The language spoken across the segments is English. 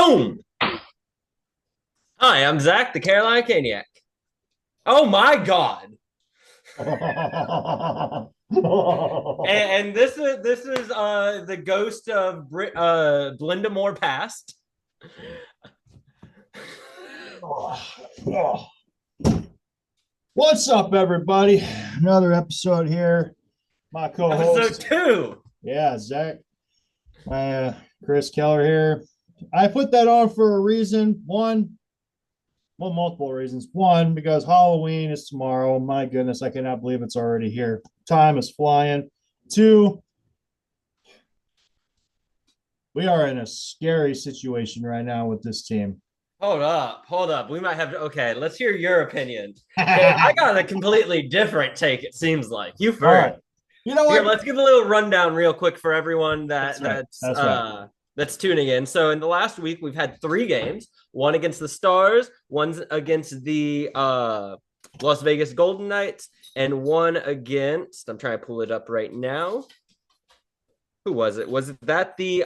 Boom! Hi, I'm Zack, the Carolina Caniac. Oh my God! And this is the ghost of Belinda Moore past. What's up, everybody? Another episode here. My Episode co-host, two. Zach. Chris Keller here. I put that on for a reason. Multiple reasons. One, because Halloween is tomorrow. My goodness, I cannot believe it's already here. Time is flying. Two, we are in a scary situation right now with this team. Hold up. We might have to. Okay, let's hear your opinion. I got a completely different take. It seems like you All first. right. You know Here, what? let's give a little rundown real quick for everyone That's right. That's right. that's tuning in. So in the last week, we've had three games: one against the Stars, one against the Las Vegas Golden Knights, and one against. I'm trying to pull it up right now. Who was it? Was it that the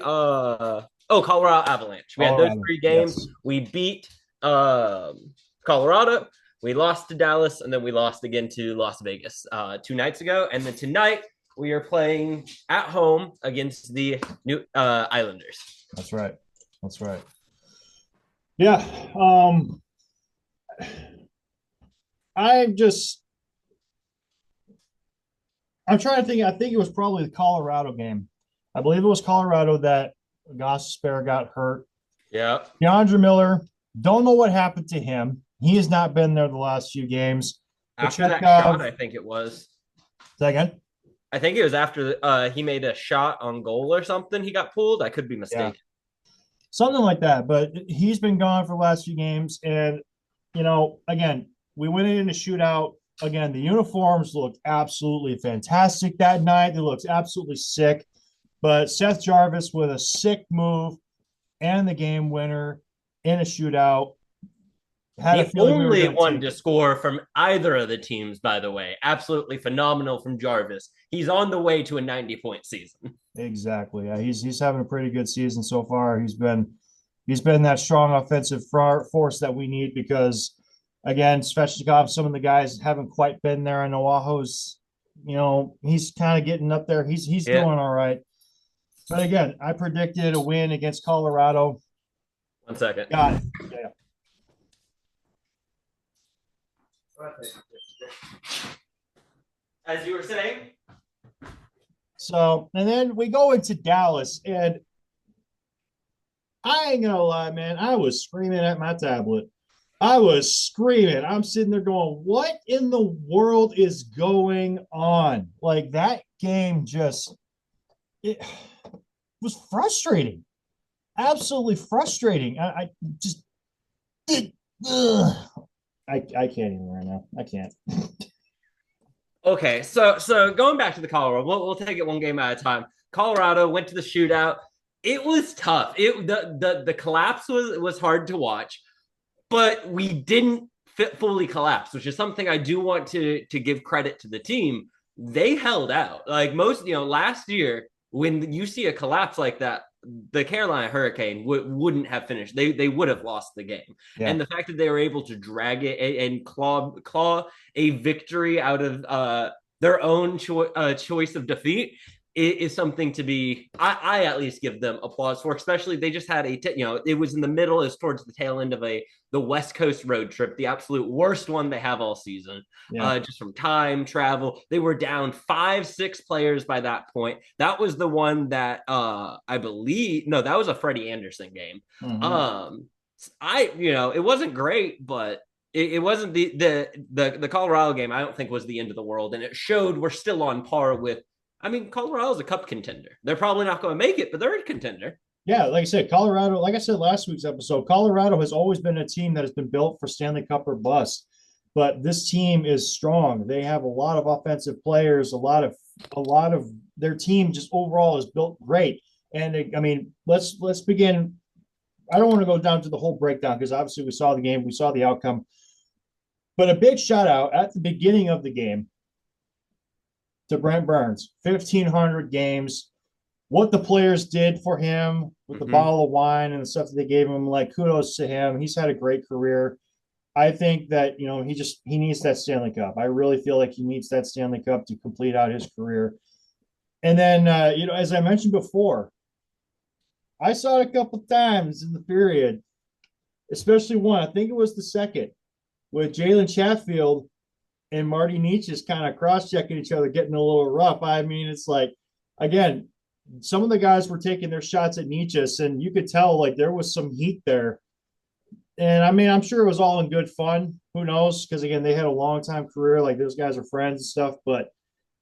Colorado Avalanche? We had those Colorado. three games. Yes. We beat Colorado. We lost to Dallas, and then we lost again to Las Vegas 2 nights ago. And then tonight we are playing at home against the New Islanders. That's right. That's right. Yeah. I just I'm trying to think. I think it was probably the Colorado game. I believe it was Colorado that Gosper got hurt. Yeah. DeAndre Miller, don't know what happened to him. He has not been there the last few games. After that shot, Kochetkov, I think it was. second. I think it was after he made a shot on goal or something. He got pulled. I could be Yeah. mistaken. Something like that. But he's been gone for the last few games. And, again, we went in a shootout. Again, the uniforms looked absolutely fantastic that night. They looked absolutely sick. But Seth Jarvis with a sick move and the game winner in a shootout. Had a The feeling we were only going to one take to it. score from either of the teams, by the way. Absolutely phenomenal from Jarvis. He's on the way to a 90-point season. Exactly. Yeah, he's having a pretty good season so far. He's been that strong offensive force that we need because, again, Svechnikov, some of the guys haven't quite been there. And Oahu's, he's kind of getting up there. He's Yeah. doing all right. But again, I predicted a win against Colorado. 1 second. Got it. Yeah. As you were saying, So, and then we go into Dallas, and I ain't gonna lie, man. I was screaming at my tablet. I was screaming. I'm sitting there going, what in the world is going on? Like that game just it was frustrating. Absolutely frustrating. I just did I can't even right now. I can't. okay, so going back to the Colorado, we'll take it one game at a time. Colorado went to the shootout. It was tough. The collapse was hard to watch, but we didn't fully collapse, which is something I do want to give credit to the team. They held out. Like most, last year when you see a collapse like that, the Carolina Hurricane wouldn't have finished. They would have lost the game. Yeah. And the fact that they were able to drag it and claw a victory out of their own choice of defeat is something to be I at least give them applause for. Especially they just had it was in the middle, is towards the tail end of the West Coast road trip, the absolute worst one they have all season. Yeah. Just from time travel, they were down 5-6 players by that point. That was the one that I believe, no, that was a Freddie Anderson game. Mm-hmm. um it wasn't great, but it wasn't the Colorado game. I don't think was the end of the world, and it showed we're still on par with. I mean, Colorado's a cup contender. They're probably not going to make it, but they're a contender. Yeah, like I said, Colorado, like I said last week's episode, Colorado has always been a team that has been built for Stanley Cup or bust. But this team is strong. They have a lot of offensive players, a lot of their team just overall is built great. And I mean, let's begin. I don't want to go down to the whole breakdown because obviously we saw the game, we saw the outcome. But a big shout out at the beginning of the game to Brent Burns, 1,500 games, what the players did for him with the Hmm. bottle of wine and the stuff that they gave him. Like, kudos to him. He's had a great career. I think that he needs that Stanley Cup. I really feel like he needs that Stanley Cup to complete out his career. And then as I mentioned before, I saw it a couple times in the period, especially one. I think it was the second with Jalen Chatfield and Marty Nietzsche's kind of cross checking each other, getting a little rough. I mean, it's like, again, some of the guys were taking their shots at Nietzsche, and you could tell like there was some heat there. And I mean, I'm sure it was all in good fun. Who knows? Because again, they had a long time career. Like those guys are friends and stuff. But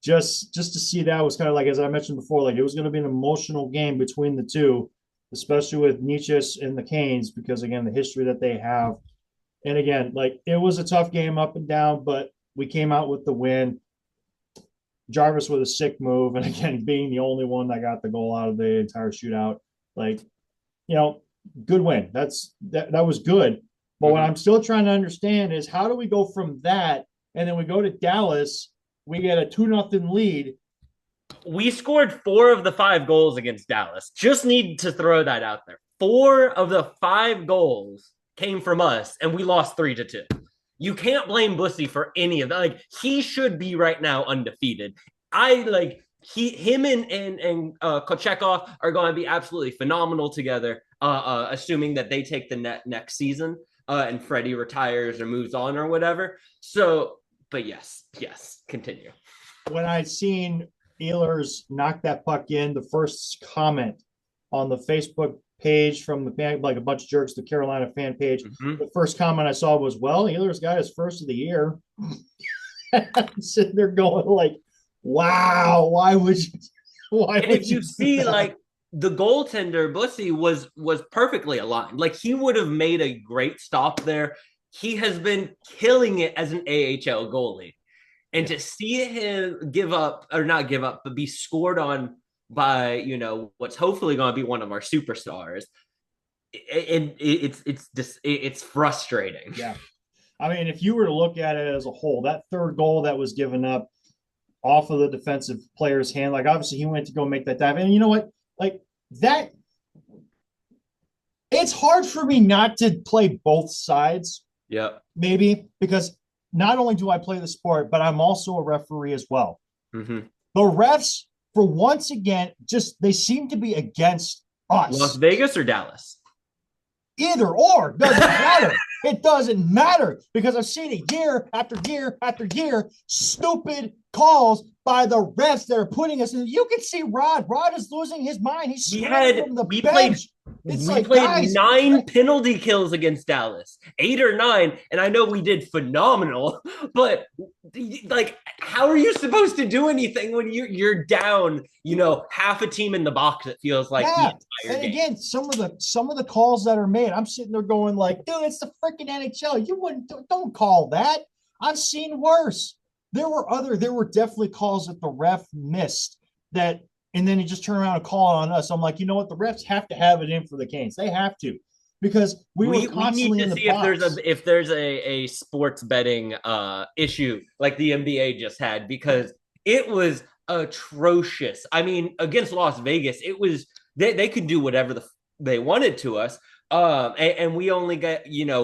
just to see that was kind of like, as I mentioned before, like it was going to be an emotional game between the two, especially with Nietzsche and the Canes, because again, the history that they have. And again, like it was a tough game up and down, but we came out with the win. Jarvis with a sick move, and again, being the only one that got the goal out of the entire shootout. Like, you know, good win. That was good. But what Hmm. I'm still trying to understand is how do we go from that and then we go to Dallas, we get a 2-0 lead. We scored 4 of the 5 goals against Dallas. Just need to throw that out there. 4 of the 5 goals came from us, and we lost 3-2. You can't blame Bussy for any of that. Like he should be right now undefeated. I like him and Kochekov are going to be absolutely phenomenal together. Assuming that they take the next season and Freddie retires or moves on or whatever. So, but yes, continue. When I seen Ehlers knock that puck in, the first comment on the Facebook page from the fan, like a bunch of jerks, the Carolina fan page, Mm-hmm. the first comment I saw was, "Well, Ehlers got his first of the year." I'm sitting there going like, "Wow, why would you? Why And would if you you do see, that?" like the goaltender Bussy was perfectly aligned. Like he would have made a great stop there. He has been killing it as an AHL goalie, and Yeah. to see him give up or not give up, but be scored on by what's hopefully going to be one of our superstars, and it's just it's frustrating. Yeah. I mean, if you were to look at it as a whole, that third goal that was given up off of the defensive player's hand, like obviously he went to go make that dive. And you know what? Like that, it's hard for me not to play both sides, Yep. maybe, because not only do I play the sport, but I'm also a referee as well. Mm-hmm. The refs, for once again, just they seem to be against Las us. Vegas or Dallas? Either or doesn't matter. It doesn't matter because I've seen it year after year after year. Stupid calls by the refs that are putting us in. You can see Rod. Rod is losing his mind. He's we screaming had from the we played bench. It's we like, played guys, 9 penalty kills against Dallas, 8 or 9, and I know we did phenomenal. But like, how are you supposed to do anything when you're down? Half a team in the box. It feels like the yeah. entire And game. again, some of the calls that are made, I'm sitting there going like, dude, it's the freaking NHL. You wouldn't don't call that. I've seen worse. There were definitely calls that the ref missed that, and then he just turned around and called on us. I'm like, you know what? The refs have to have it in for the Canes. They have to, because we were We need constantly to in the see if there's box. a sports betting issue like the NBA just had, because it was atrocious. I mean, against Las Vegas, it was they could do whatever they wanted to us. And we only got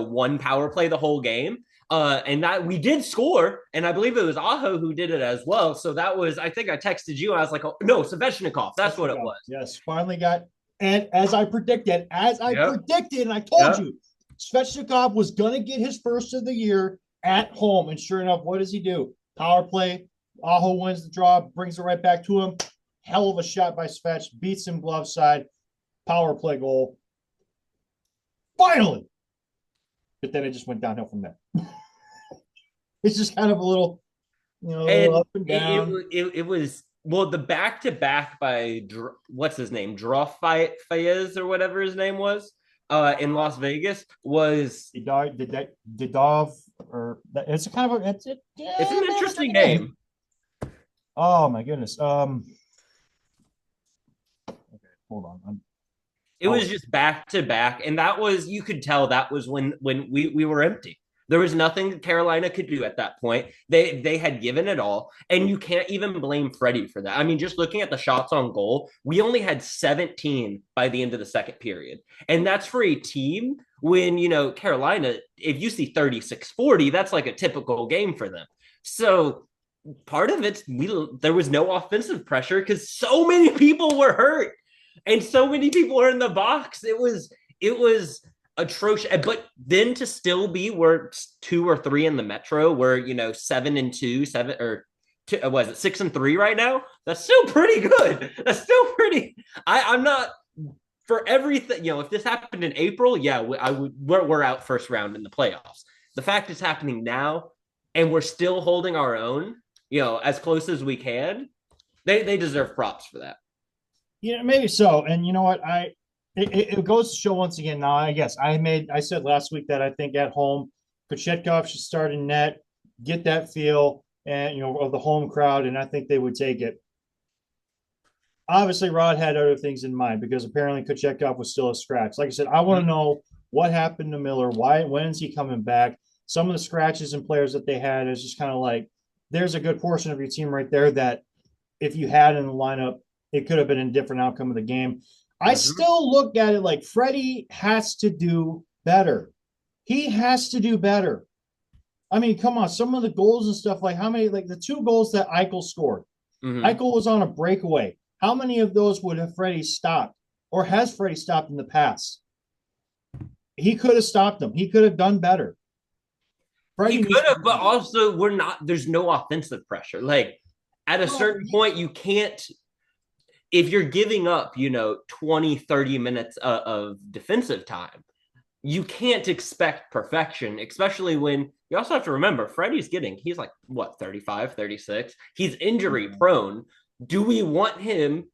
one power play the whole game. And that we did score, and I believe it was Aho who did it as well. So that was, I think I texted you. I was like, oh, no, Svechnikov. That's what it was. Yes, finally got, and as I Yep. predicted, and I told Yep. you, Svechnikov was going to get his first of the year at home. And sure enough, what does he do? Power play. Aho wins the draw, brings it right back to him. Hell of a shot by Svech, beats him glove side, power play goal. Finally. But then it just went downhill from there. It's just kind of a little, And up and down. it was, well, the back to back by what's his name, Draw Fayez or whatever his name was, in Las Vegas was, Didov, or it's a kind of a, it's yeah, an man, it's like interesting a name. name. Oh my goodness. Okay, hold on. It was just back to back, and that was, you could tell that was when we were empty. There was nothing that Carolina could do at that point. They had given it all, and you can't even blame Freddie for that. I mean, just looking at the shots on goal, we only had 17 by the end of the second period, and that's for a team when Carolina. If you see 36-40, that's like a typical game for them. So part of it, there was no offensive pressure because so many people were hurt and so many people were in the box. It was atrocious. But then to still be where 2 or 3 in the Metro, where 7-2, seven or two, was it 6-3 right now? That's still pretty good. That's still pretty. I'm not for everything. If this happened in April, yeah, I would. We're out first round in the playoffs. The fact it's happening now, and we're still holding our own, as close as we can. They deserve props for that. Yeah, maybe so. And you know what? It goes to show once again. Now, I guess I said last week that I think at home, Kochetkov should start in net, get that feel, and of the home crowd, and I think they would take it. Obviously, Rod had other things in mind because apparently Kochetkov was still a scratch. Like I said, I want to know what happened to Miller. When is he coming back? Some of the scratches and players that they had is just kind of like there's a good portion of your team right there that if you had in the lineup, it could have been a different outcome of the game. I still look at it like Freddie has to do better. He has to do better. I mean, come on, some of the goals and stuff, like how many, like the 2 goals that Eichel scored. Eichel was on a breakaway. How many of those would have Freddie stopped, or has Freddie stopped in the past? He could have stopped them. He could have done better. Freddie could have, but also we're not. There's no offensive pressure. Like at a certain point, you can't. If you're giving up, 20, 30 minutes of defensive time, you can't expect perfection, especially when you also have to remember he's like, what, 35, 36? He's injury prone. Do we want him,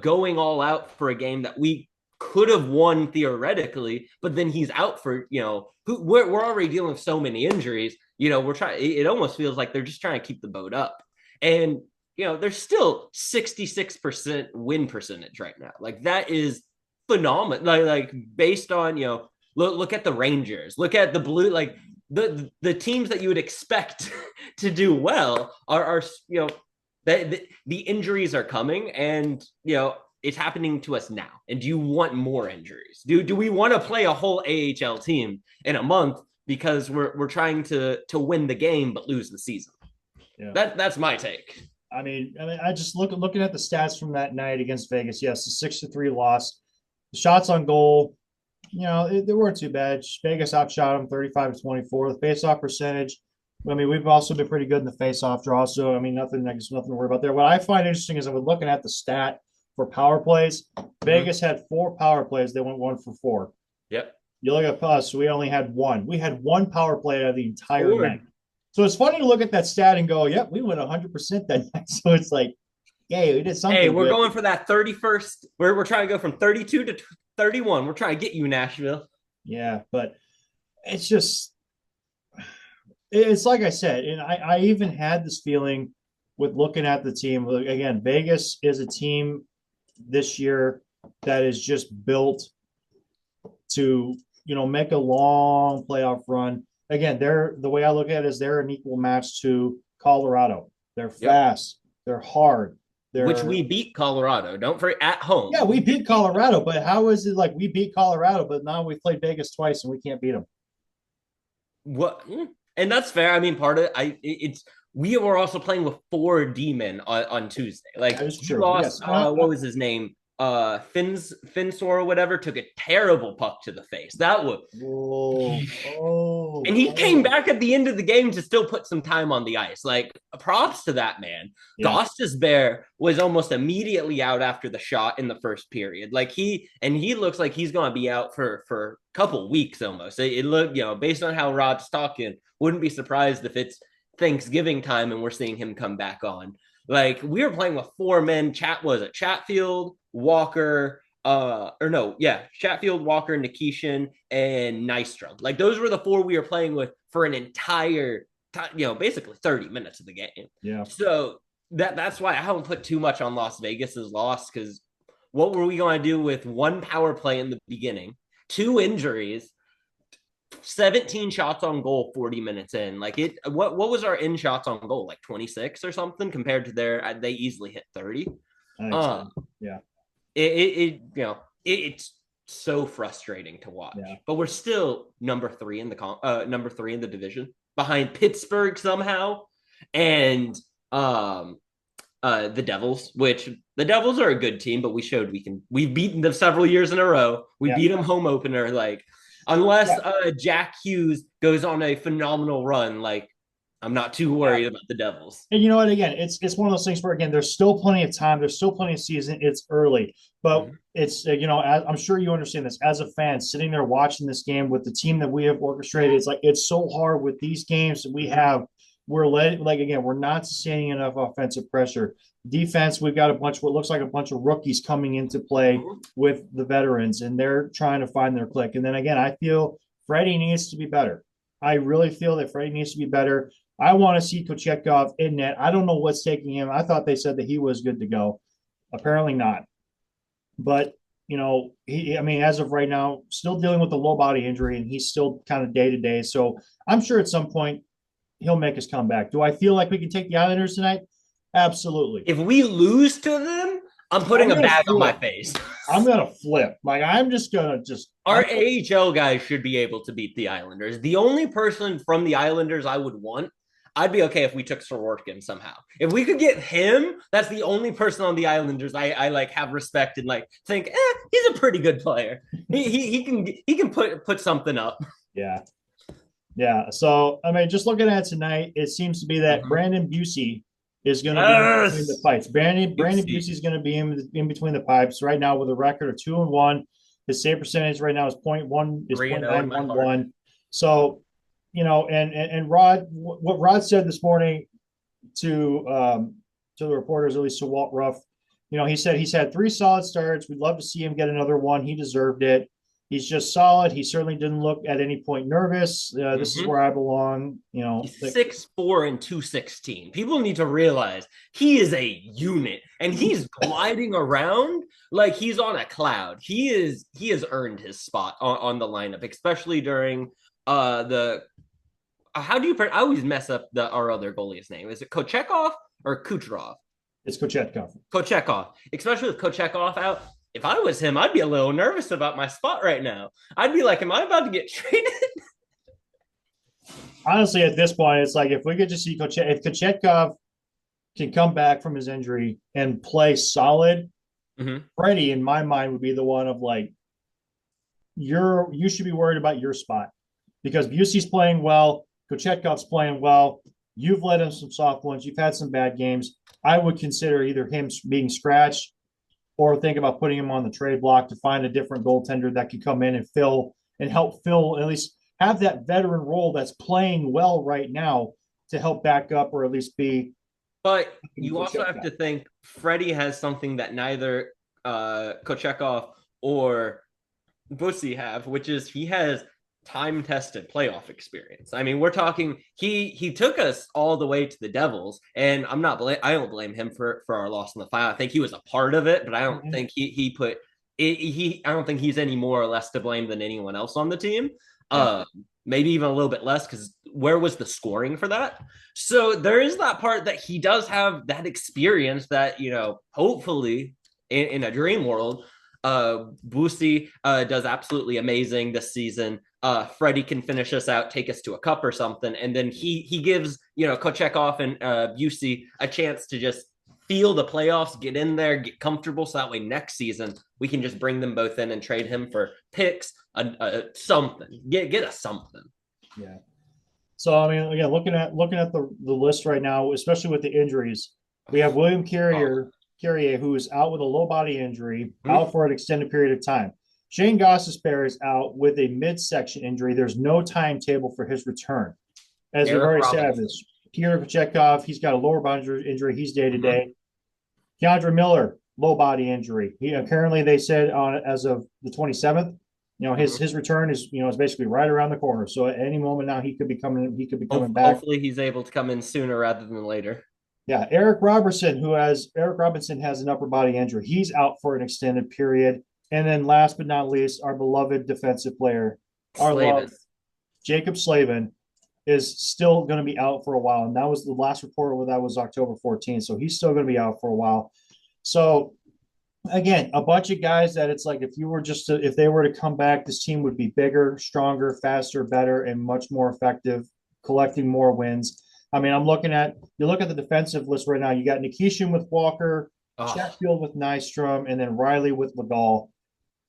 going all out for a game that we could have won theoretically, but then he's out for, we're already dealing with so many injuries. We're trying, it almost feels like they're just trying to keep the boat up. And, there's still 66% win percentage right now. Like that is phenomenal. Like based on, look at the Rangers, look at the Blue, like the teams that you would expect to do well are the injuries are coming, and it's happening to us now. And do you want more injuries? Do we want to play a whole AHL team in a month because we're trying to win the game but lose the season? Yeah. That's my take. I mean, I just looking at the stats from that night against Vegas. Yes, the 6-3 loss. The shots on goal, they weren't too bad. Vegas outshot them 35-24. The faceoff percentage, I mean, we've also been pretty good in the faceoff draw. So, I mean, nothing to worry about there. What I find interesting is I was looking at the stat for power plays. Vegas had 4 power plays. They went 1 for 4. Yep. You look at us, we only had 1. We had 1 power play out of the entire night. So it's funny to look at that stat and go, yep, we went 100% that night. So it's like, yay, we did something. Hey, we're going for that 31st. We're trying to go from 32 to 31. We're trying to get you, Nashville. Yeah, but it's just, it's like I said, and I even had this feeling with looking at the team. Again, Vegas is a team this year that is just built to, make a long playoff run. Again, the way I look at it is they're an equal match to Colorado. They're fast. Yep. They're hard. Which we beat Colorado. Don't forget, at home. Yeah, we beat Colorado, but how is it like we beat Colorado, but now we played Vegas twice and we can't beat them? What? And that's fair. I mean, part of it, we were also playing with 4 D-men on Tuesday. Like, that is true. Lost, yes. What was his name? Finsor or whatever took a terrible puck to the face. That was and he came back at the end of the game to still put some time on the ice. Like, props to that man. Yeah. Gostisbehere was almost immediately out after the shot in the first period. Like he looks like he's going to be out for a couple weeks almost. It looked, based on how Rod's talking, wouldn't be surprised if it's Thanksgiving time and we're seeing him come back on. Like, we were playing with 4 men. Chatfield, Walker, Chatfield, Walker, Nikishin, and Nystrom. Like, those were the 4 we were playing with for an entire basically 30 minutes of the game. Yeah. So that's why I haven't put too much on Las Vegas's loss, because what were we going to do with 1 power play in the beginning, 2 injuries, 17 shots on goal 40 minutes in. Like it what was our in shots on goal? Like 26 or something compared to they easily hit 30. I think Um so. Yeah. it's so frustrating to watch. Yeah. But we're still number 3 in the division behind Pittsburgh somehow and um the Devils, which the Devils are a good team, but we've beaten them several years in a row. We Yeah. beat them home opener. Like, unless Yeah. Jack Hughes goes on a phenomenal run, like I'm not too Yeah. worried about the Devils. And you know what? Again, it's one of those things where again, there's still plenty of time. There's still plenty of season. It's early, but Mhm. it's I'm sure you understand this as a fan sitting there watching this game with the team that we have orchestrated. It's like it's so hard with these games that we have. We're not sustaining enough offensive pressure. Defense, we've got a bunch what looks like a bunch of rookies coming into play Mhm. with the veterans, and they're trying to find their click. And then again, I feel Freddie needs to be better. I really feel that Freddie needs to be better. I want to see Kochetkov in net. I don't know what's taking him. I thought they said that he was good to go. Apparently not. But I mean, as of right now, still dealing with the low body injury, and he's still kind of day to day. So I'm sure at some point he'll make his comeback. Do I feel like we can take the Islanders tonight? Absolutely. If we lose to them, I'm I'm putting a gonna bag on my flip. face. I'm gonna flip. Like I'm just gonna Our AHL guys should be able to beat the Islanders. The only person from the Islanders I would want, I'd be okay if we took Sorokin somehow. If we could get him, that's the only person on the Islanders I like have respect and like think, he's a pretty good player. He can put something up. yeah. Yeah. So I mean, just looking at it tonight, it seems to be that Mhm. Brandon Busey is going to be in between the Yes. pipes. Brandon Busey is going to be in between the pipes right now with a record of 2-1. His save percentage right now is 3-0 in my heart. 0.911. So, and Rod, what Rod said this morning to the reporters, at least to Walt Ruff, he said he's had 3 solid starts. We'd love to see him get another one. He deserved it. He's just solid. He certainly didn't look at any point nervous. This is Mm-hmm. where I belong. He's 6'4" and 216. People need to realize he is a unit and he's gliding around like he's on a cloud. He has earned his spot on the lineup, especially during the how do you I always mess up our other goalie's name. Is it Kochekov or Kucherov? It's Kochetkov. Kochekov. Especially with Kochekov out. If I was him, I'd be a little nervous about my spot right now. I'd be like, am I about to get traded? Honestly, at this point, it's like if we could just see if Kochetkov can come back from his injury and play solid, Mm-hmm. Freddie, in my mind, would be the one of like, you should be worried about your spot because Busey's playing well, Kochetkov's playing well. You've led him some soft ones. You've had some bad games. I would consider either him being scratched or think about putting him on the trade block to find a different goaltender that could come in and help fill, at least have that veteran role that's playing well right now to help back up or at least be. But you also have to think Freddie has something that neither Kochekov or Bussy have, which is he has time-tested playoff experience. I mean, we're talking he took us all the way to the Devils, and I don't blame him for our loss in the final. I think he was a part of it, but I don't think he put I don't think he's any more or less to blame than anyone else on the team. Maybe even a little bit less because where was the scoring for that? So there is that part that he does have that experience that, hopefully in a dream world, Boosie does absolutely amazing this season. Freddie can finish us out, take us to a cup or something. And then he gives, Kochekov and Busey a chance to just feel the playoffs, get in there, get comfortable. So that way next season we can just bring them both in and trade him for picks, something. Get us something. Yeah. So I mean, again, looking at the list right now, especially with the injuries, we have William Carrier, who is out with a low body injury, out for an extended period of time. Shane Gostisbehere is out with a midsection injury. There's no timetable for his return. As we've already said, this Peter Kochetkov, he's got a lower body injury. He's day to day. Keandre Miller, low body injury. Currently they said as of the 27th, his return is basically right around the corner. So at any moment now he could be coming back. Hopefully he's able to come in sooner rather than later. Yeah, Eric Robinson has an upper body injury. He's out for an extended period. And then last but not least, our beloved defensive player, our Jacob Slavin is still going to be out for a while. And that was the last report where that was October 14th. So he's still going to be out for a while. So again, a bunch of guys that it's like if they were to come back, this team would be bigger, stronger, faster, better, and much more effective, collecting more wins. I mean, you look at the defensive list right now. You got Nikishin with Walker, Chatfield with Nystrom, and then Riley with Legal.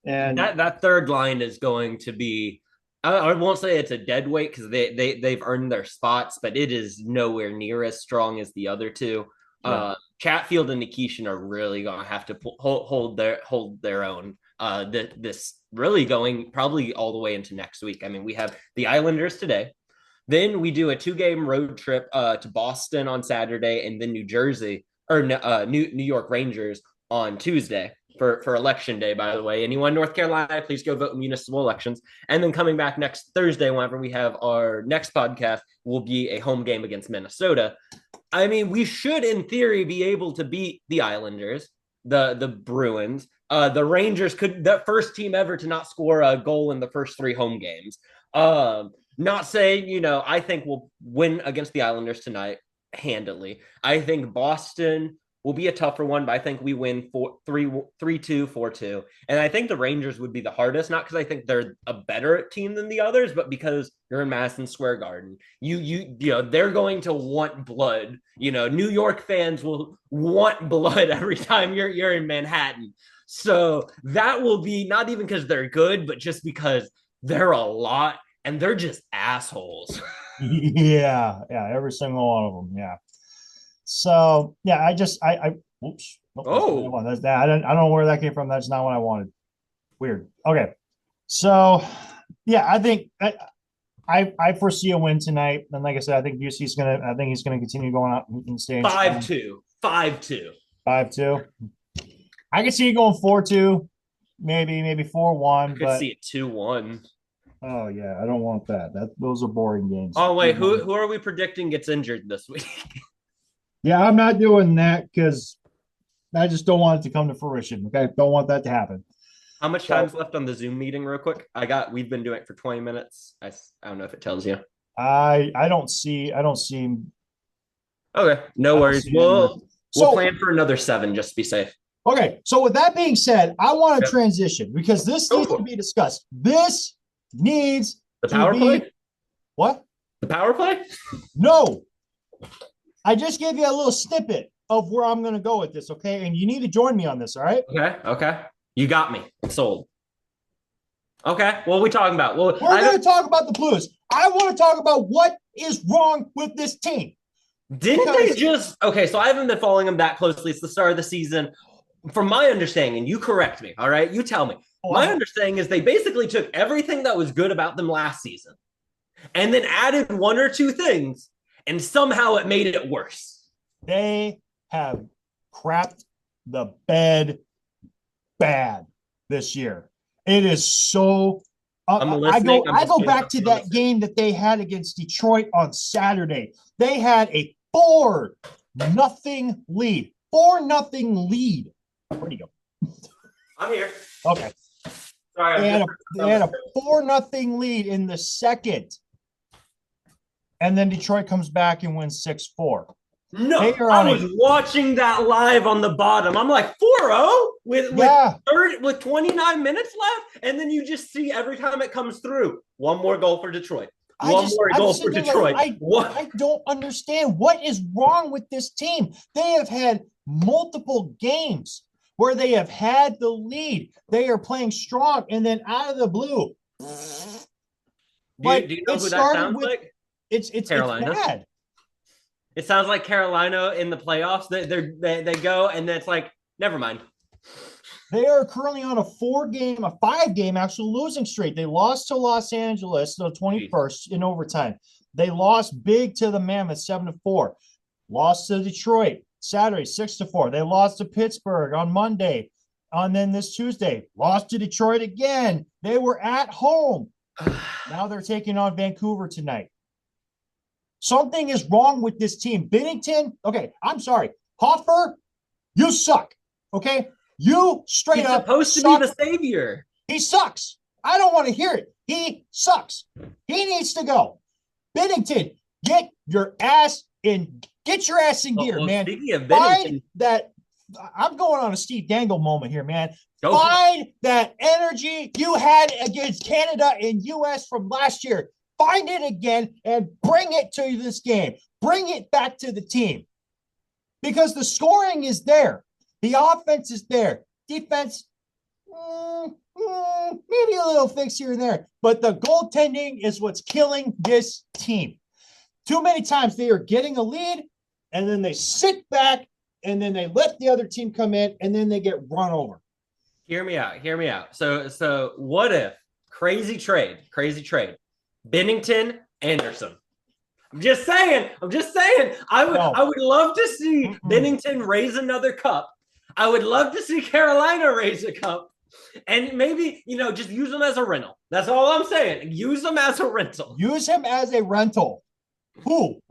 And that third line is going to be, I won't say it's a dead weight because they've earned their spots, but it is nowhere near as strong as the other two. Yeah. Chatfield and Nikishin are really going to have to hold their own. This really going probably all the way into next week. I mean, we have the Islanders today. Then we do a 2-game road trip to Boston on Saturday, and then New York Rangers on Tuesday for election day, by the way. Anyone in North Carolina, please go vote in municipal elections. And then coming back next Thursday, whenever we have our next podcast, will be a home game against Minnesota. I mean, we should, in theory, be able to beat the Islanders, the Bruins. The Rangers the first team ever to not score a goal in the first 3 home games. Not saying, I think we'll win against the Islanders tonight handily. I think Boston will be a tougher one, but I think we win 3-2, 4-2. And I think the Rangers would be the hardest, not because I think they're a better team than the others, but because you're in Madison Square Garden. They're going to want blood. New York fans will want blood every time you're in Manhattan. So that will be not even because they're good, but just because they're a lot and they're just assholes. Yeah, every single one of them. Yeah. So yeah, oops. That's that. I don't know where that came from. That's not what I wanted. Weird. Okay. So yeah, I think I foresee a win tonight. And like I said, I think he's gonna continue going out and staying 5-2. 5-2. 5-2. I can see it going 4-2, maybe 4-1. I could see it 2-1. Oh yeah, I don't want that. Those are boring games. Oh wait, who are we predicting gets injured this week? Yeah, I'm not doing that because I just don't want it to come to fruition. Okay, don't want that to happen. How much time's left on the Zoom meeting, real quick? We've been doing it for 20 minutes. I don't know if it tells you. I don't see. Okay, no worries. We'll plan for another 7 just to be safe. Okay, so with that being said, I want to transition because this needs to be discussed. This needs the power play. What? The power play? No. I just gave you a little snippet of where I'm going to go with this, okay? And you need to join me on this, all right? Okay. You got me. Sold. Okay, what are we talking about? Well, we're going to talk about the Blues. I want to talk about what is wrong with this team. Okay, so I haven't been following them that closely. It's the start of the season. From my understanding, you correct me, all right? You tell me. My understanding is they basically took everything that was good about them last season and then added 1 or 2 things, and somehow it made it worse. They have crapped the bed bad this year. It is so. I go back to that game that they had against Detroit on Saturday. They had a 4-0 lead. 4-0 lead. Where'd he go? I'm here. Okay. Sorry, they had a 4-0 lead in the second. And then Detroit comes back and wins 6-4. No, I was watching that live on the bottom. I'm like 4-0 with 29 minutes left, and then you just see every time it comes through, 1 more goal for Detroit. One more goal for Detroit. I don't understand what is wrong with this team. They have had multiple games where they have had the lead. They are playing strong, and then out of the blue. Do you know who that sounds like? It's Carolina. It's bad. It sounds like Carolina in the playoffs. They go, and then it's like, never mind. They are currently on a 5-game actual losing streak. They lost to Los Angeles the 21st in overtime. They lost big to the Mammoth 7-4. Lost to Detroit Saturday 6-4. They lost to Pittsburgh on Monday. And then this Tuesday, lost to Detroit again. They were at home. Now they're taking on Vancouver tonight. Something is wrong with this team. Binnington, okay, I'm sorry. Hoffer, you suck, okay? You straight up supposed to be the savior. He sucks. I don't want to hear it. He sucks. He needs to go. Bennington, get your ass in gear, Well, man. speaking of Find Bennington, that. I'm going on a Steve Dangle moment here, man. go for it. Find that energy you had against Canada and US from last year. Find it again and bring it to this game. Bring it back to the team because the scoring is there. The offense is there. Defense, maybe a little fix here and there, but the goaltending is what's killing this team. Too many times they are getting a lead and then they sit back and then they let the other team come in and then they get run over. Hear me out. Hear me out. So what if crazy trade, Bennington, Anderson? I'm just saying. I would love to see Bennington raise another cup. I would love to see Carolina raise a cup. And maybe, just use them as a rental. That's all I'm saying. Use them as a rental. Use him as a rental. Who?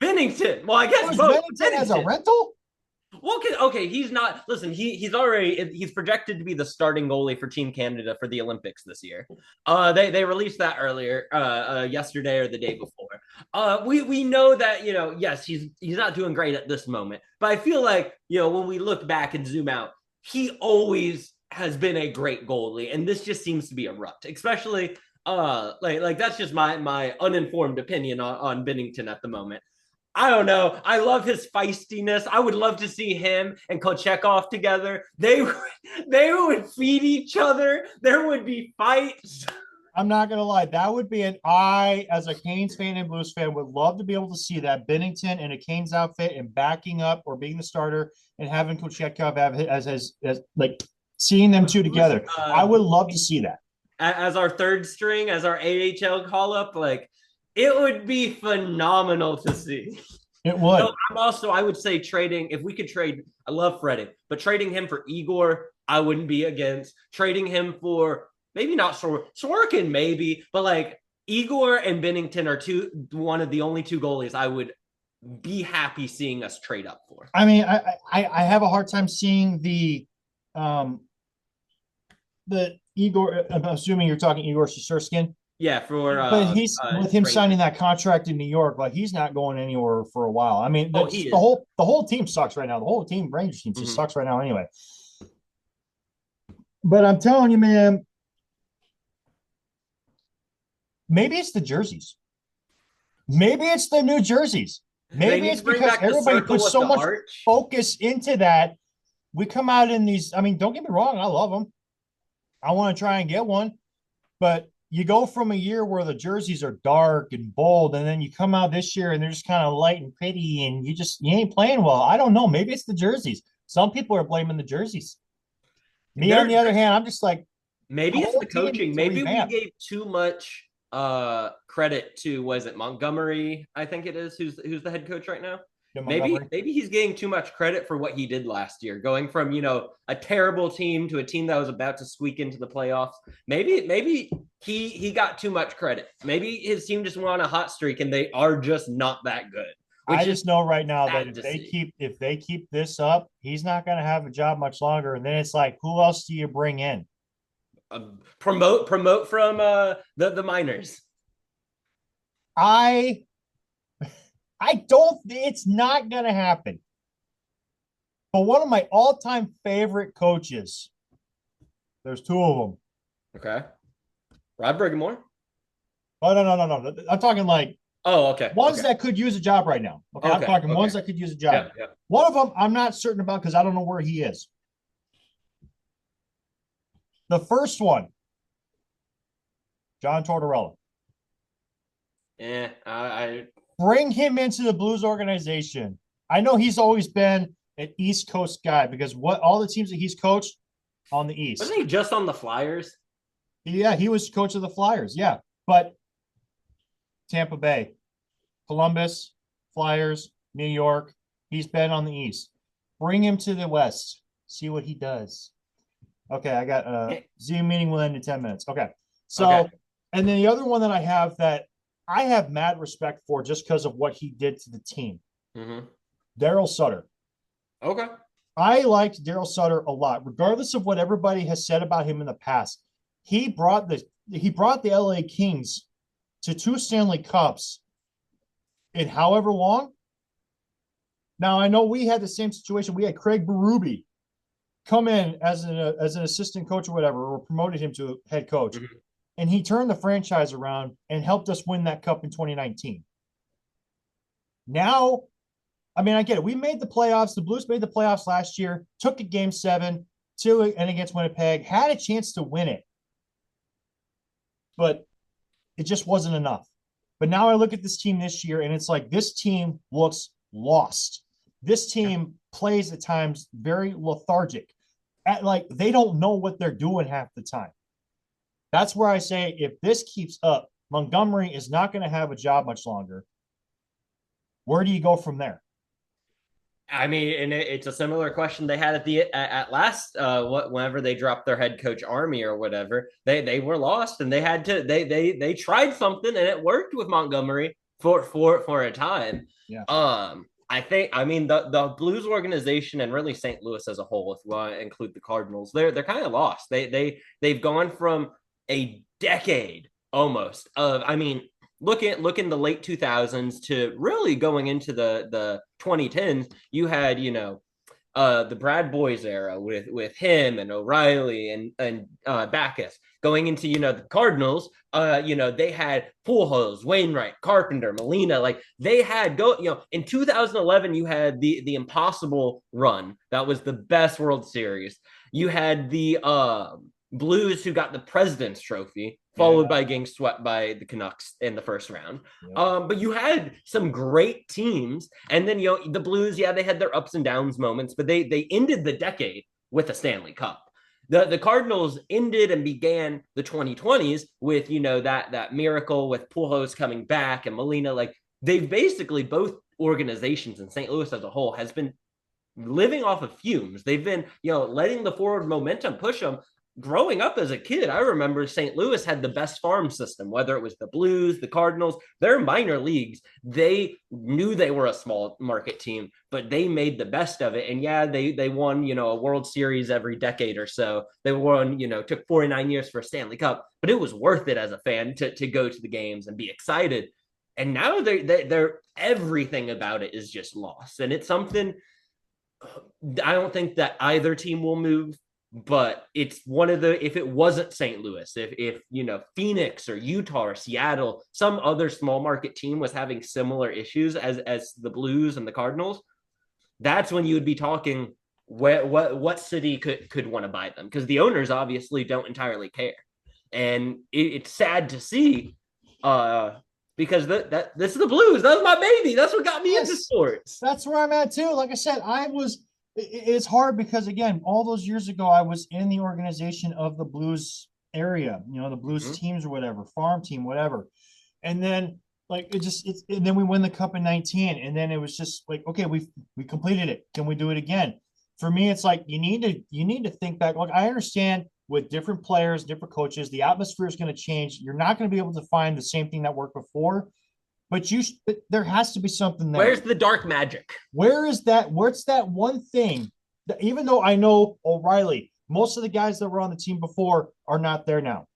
Bennington. Well, I guess both. Bennington as a rental? Well, okay, he's not. Listen, he's projected to be the starting goalie for Team Canada for the Olympics this year. They released that earlier, yesterday or the day before. We know that yes, he's not doing great at this moment, but I feel like when we look back and zoom out, he always has been a great goalie, and this just seems to be a rut, especially like that's just my uninformed opinion on Bennington at the moment. I don't know. I love his feistiness. I would love to see him and Kochekov together. They would feed each other. There would be fights. I'm not gonna lie. That would be I, as a Canes fan and Blues fan, would love to be able to see that Bennington in a Canes outfit and backing up or being the starter and having Kochekov as like seeing them two together. I would love to see that as our third string, as our AHL call up. Like, it would be phenomenal to see. It would. I would say trading, if we could trade, I love Freddie, but trading him for Igor, I wouldn't be against. Trading him for maybe not Sorokin, maybe, but like Igor and Bennington are one of the only two goalies I would be happy seeing us trade up for. I mean, I have a hard time seeing the Igor. I'm assuming you're talking Igor Shesterkin. Yeah, but he's with him signing that contract in New York, like he's not going anywhere for a while. I mean, the whole team sucks right now. The whole team, Rangers team, just sucks right now anyway. But I'm telling you, man, maybe it's the jerseys. Maybe it's the new jerseys. Maybe it's because everybody puts so much focus into that. We come out in these. I mean, don't get me wrong, I love them. I want to try and get one, but you go from a year where the jerseys are dark and bold, and then you come out this year and they're just kind of light and pretty, and you ain't playing well. I don't know. Maybe it's the jerseys. Some people are blaming the jerseys. Me, on the other hand, I'm just like, maybe it's the coaching. Maybe we gave too much credit to, was it Montgomery? I think it is. Who's the head coach right now? Maybe he's getting too much credit for what he did last year, going from a terrible team to a team that was about to squeak into the playoffs. Maybe he got too much credit. Maybe his team just went on a hot streak and they are just not that good. I just know right now that if they keep this up, he's not going to have a job much longer. And then it's like, who else do you bring in? Promote from the minors. It's not going to happen. But one of my all-time favorite coaches, there's two of them. Okay. Rod Briggamore? Oh, no. I'm talking like ones that could use a job right now. Okay, I'm talking ones that could use a job. Yeah. One of them I'm not certain about because I don't know where he is. The first one, John Tortorella. Bring him into the Blues organization. I know he's always been an East Coast guy because all the teams that he's coached on the East. Wasn't he just on the Flyers? Yeah, he was coach of the Flyers. Yeah, but Tampa Bay, Columbus, Flyers, New York. He's been on the East. Bring him to the West. See what he does. Okay, I got Zoom meeting will end in 10 minutes. Okay, so and then the other one that I have that I have mad respect for just because of what he did to the team. Mm-hmm. Daryl Sutter. Okay. I liked Daryl Sutter a lot, regardless of what everybody has said about him in the past. he brought the LA Kings to 2 Stanley Cups in however long. Now I know we had the same situation. We had Craig Berube come in as an assistant coach or whatever, or promoted him to head coach, Mhm. and he turned the franchise around and helped us win that cup in 2019. Now, I mean, I get it. We made the playoffs. The Blues made the playoffs last year, took a game 7 to and against Winnipeg, had a chance to win it, but it just wasn't enough. But now I look at this team this year, and it's like this team looks lost. This team plays at times very lethargic. Like they don't know what they're doing half the time. That's where I say if this keeps up, Montgomery is not going to have a job much longer. Where do you go from there? I mean, and it's a similar question they had at last whenever they dropped their head coach Army or whatever. They were lost and they had to they tried something and it worked with Montgomery for a time. Yeah. I mean the Blues organization and really St. Louis as a whole, if you want to include the Cardinals, they're kind of lost. They've gone from a decade almost of, I mean, look in the late 2000s to really going into the 2010s. You had, the Brad Boys era with him and O'Reilly and Backus. Going into, the Cardinals, they had Pujols, Wainwright, Carpenter, Molina. Like they had in 2011 you had the impossible run. That was the best World Series. You had the Blues, who got the President's Trophy, followed by getting swept by the Canucks in the first round. Yep. But you had some great teams, and then the Blues, they had their ups and downs moments, but they ended the decade with a Stanley Cup. The Cardinals ended and began the 2020s with that miracle with Pujols coming back and Molina. Like they've basically, both organizations and St. Louis as a whole has been living off of fumes. They've been letting the forward momentum push them. Growing up as a kid, I remember St. Louis had the best farm system, whether it was the Blues, the Cardinals, their minor leagues. They knew they were a small market team, but they made the best of it. And they won, a World Series every decade or so. They won, took 49 years for a Stanley Cup, but it was worth it as a fan to go to the games and be excited. And now they're everything about it is just lost. And it's something I don't think that either team will move. But it's one of the, if it wasn't St. Louis, if Phoenix or Utah or Seattle, some other small market team was having similar issues as the Blues and the Cardinals, that's when you would be talking what city could want to buy them, because the owners obviously don't entirely care. And it's sad to see because this is the Blues. That was my baby. That's what got me into sports. That's where I'm at too. Like I said, it's hard because, again, all those years ago, I was in the organization of the Blues area, the Blues teams or whatever, farm team, whatever. And then and then we win the cup in 19. And then it was just like, okay, we completed it. Can we do it again? For me, it's like, you need to think back. Like, I understand with different players, different coaches, the atmosphere is going to change. You're not going to be able to find the same thing that worked before. But there has to be something there. Where's the dark magic? Where is that? Where's that one thing that, even though I know O'Reilly, most of the guys that were on the team before are not there now.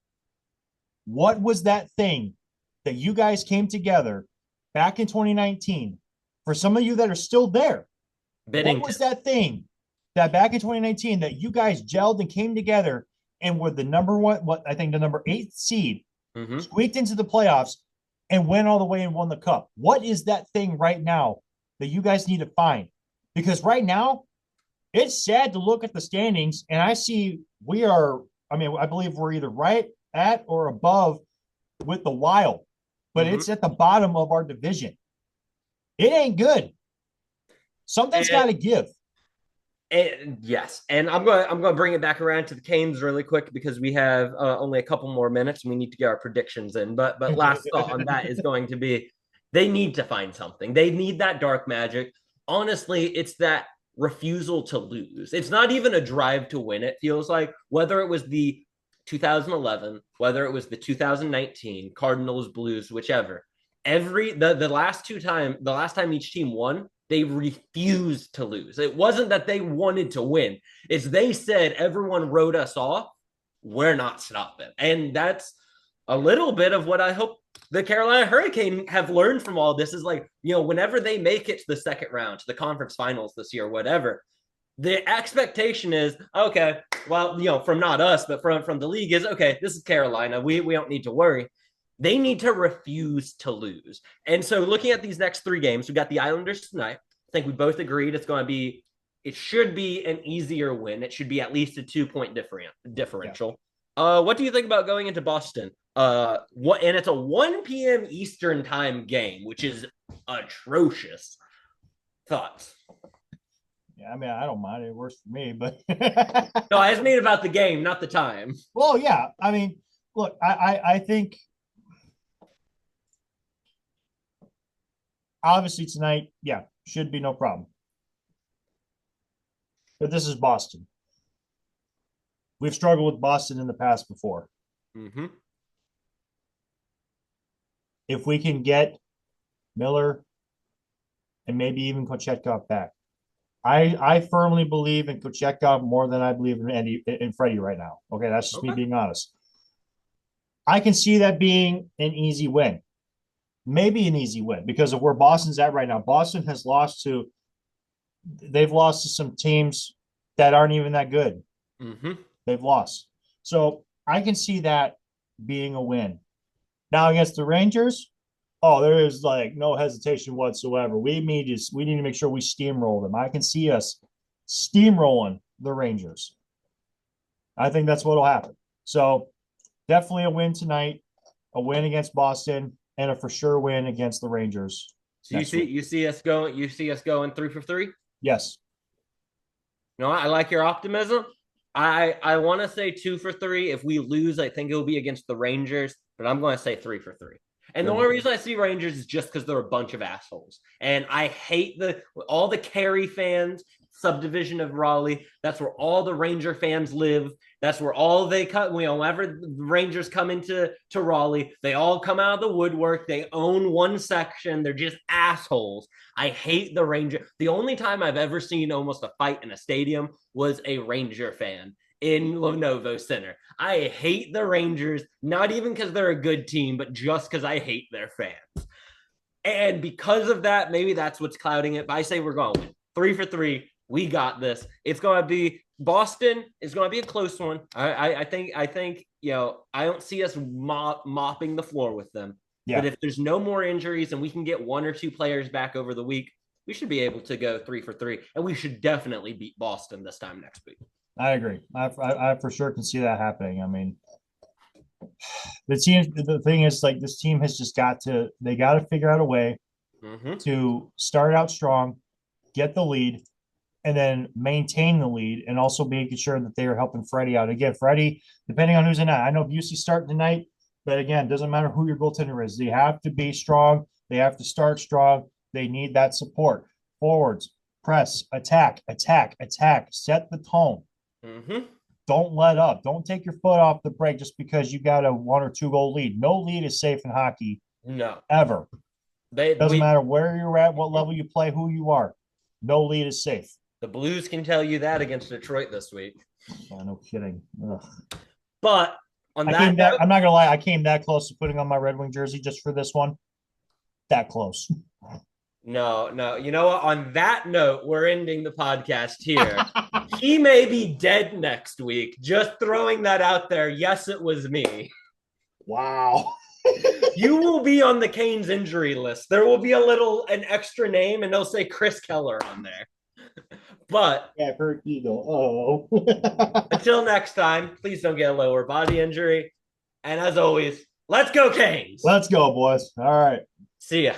What was that thing that you guys came together back in 2019? For some of you that are still there, what was that thing that back in 2019 that you guys gelled and came together and were the number 8 seed, squeaked into the playoffs, and went all the way and won the cup? What is that thing right now that you guys need to find? Because right now, it's sad to look at the standings, and I see I believe we're either right at or above with the Wild, but it's at the bottom of our division. It ain't good. Something's got to give. Yes, and I'm going to bring it back around to the Canes really quick because we have only a couple more minutes and we need to get our predictions in. But last thought on that is going to be, they need to find something. They need that dark magic. Honestly, it's that refusal to lose. It's not even a drive to win. It feels like, whether it was the 2011, whether it was the 2019 Cardinals, Blues, whichever. The last time each team won, they refused to lose. It wasn't that they wanted to win. It's they said, everyone wrote us off. we're not stopping. And that's a little bit of what I hope the Carolina Hurricane have learned from all this is like, whenever they make it to the second round, to the conference finals this year, whatever, the expectation is, okay, well, from not us, but from the league is, okay, this is Carolina. We don't need to worry. They need to refuse to lose. And so looking at these next 3 games, we've got the Islanders tonight. I think we both agreed it should be an easier win. It should be at least a 2-point differential. Yeah. What do you think about going into Boston? And it's a 1 p.m. Eastern time game, which is atrocious. Thoughts? Yeah, I mean, I don't mind. It works for me, but no, I just mean about the game, not the time. Well, yeah. I mean, look, I think obviously tonight, yeah, should be no problem. But this is Boston. We've struggled with Boston in the past before. Mm-hmm. If we can get Miller and maybe even Kochetkov back, I firmly believe in Kochetkov more than I believe in Freddie right now. Okay, that's just me being honest. I can see that being an easy win. Maybe an easy win because of where Boston's at right now. Boston has they've lost to some teams that aren't even that good. Mm-hmm. They've lost. So I can see that being a win. Now against the Rangers, there is like no hesitation whatsoever. We need to make sure we steamroll them. I can see us steamrolling the Rangers. I think that's what'll happen. So definitely a win tonight, a win against Boston, and a for sure win against the Rangers. So you see us going 3 for 3? Yes. No, I like your optimism. I want to say 2 for 3. If we lose, I think it'll be against the Rangers, but I'm going to say 3 for 3. And the only reason I see Rangers is just because they're a bunch of assholes. And I hate all the Cary fans, subdivision of Raleigh. That's where all the Ranger fans live. That's where all they cut. Whenever the Rangers come into Raleigh, they all come out of the woodwork. They own one section. They're just assholes. I hate the Ranger. The only time I've ever seen almost a fight in a stadium was a Ranger fan in Lenovo Center. I hate the Rangers, not even because they're a good team, but just because I hate their fans. And because of that, maybe that's what's clouding it. But I say we're going to win 3 for 3. We got this. It's going to be Boston. Is going to be a close one. I think I don't see us mopping the floor with them. Yeah. But if there's no more injuries and we can get 1 or 2 players back over the week, we should be able to go 3 for 3, and we should definitely beat Boston this time next week. I agree. I for sure can see that happening. I mean, the thing is, like, this team has just got to figure out a way to start out strong, get the lead, and then maintain the lead, and also making sure that they are helping Freddie out. Again, Freddie, depending on who's in that, I know Busey's starting tonight, but again, it doesn't matter who your goaltender is. They have to be strong. They have to start strong. They need that support. Forwards, press, attack, set the tone. Mm-hmm. Don't let up. Don't take your foot off the brake just because you got a 1 or 2 goal lead. No lead is safe in hockey. No. Ever. Doesn't matter where you're at, what level you play, who you are. No lead is safe. The Blues can tell you that against Detroit this week. Oh, no kidding. Ugh. But I'm not going to lie. I came that close to putting on my Red Wing jersey just for this one. That close. No. You know what? On that note, we're ending the podcast here. He may be dead next week. Just throwing that out there. Yes, it was me. Wow. You will be on the Canes injury list. There will be an extra name, and they'll say Chris Keller on there. But yeah, Kurt Eagle. Oh. Until next time, please don't get a lower body injury. And as always, let's go Canes. Let's go, boys. All right. See ya.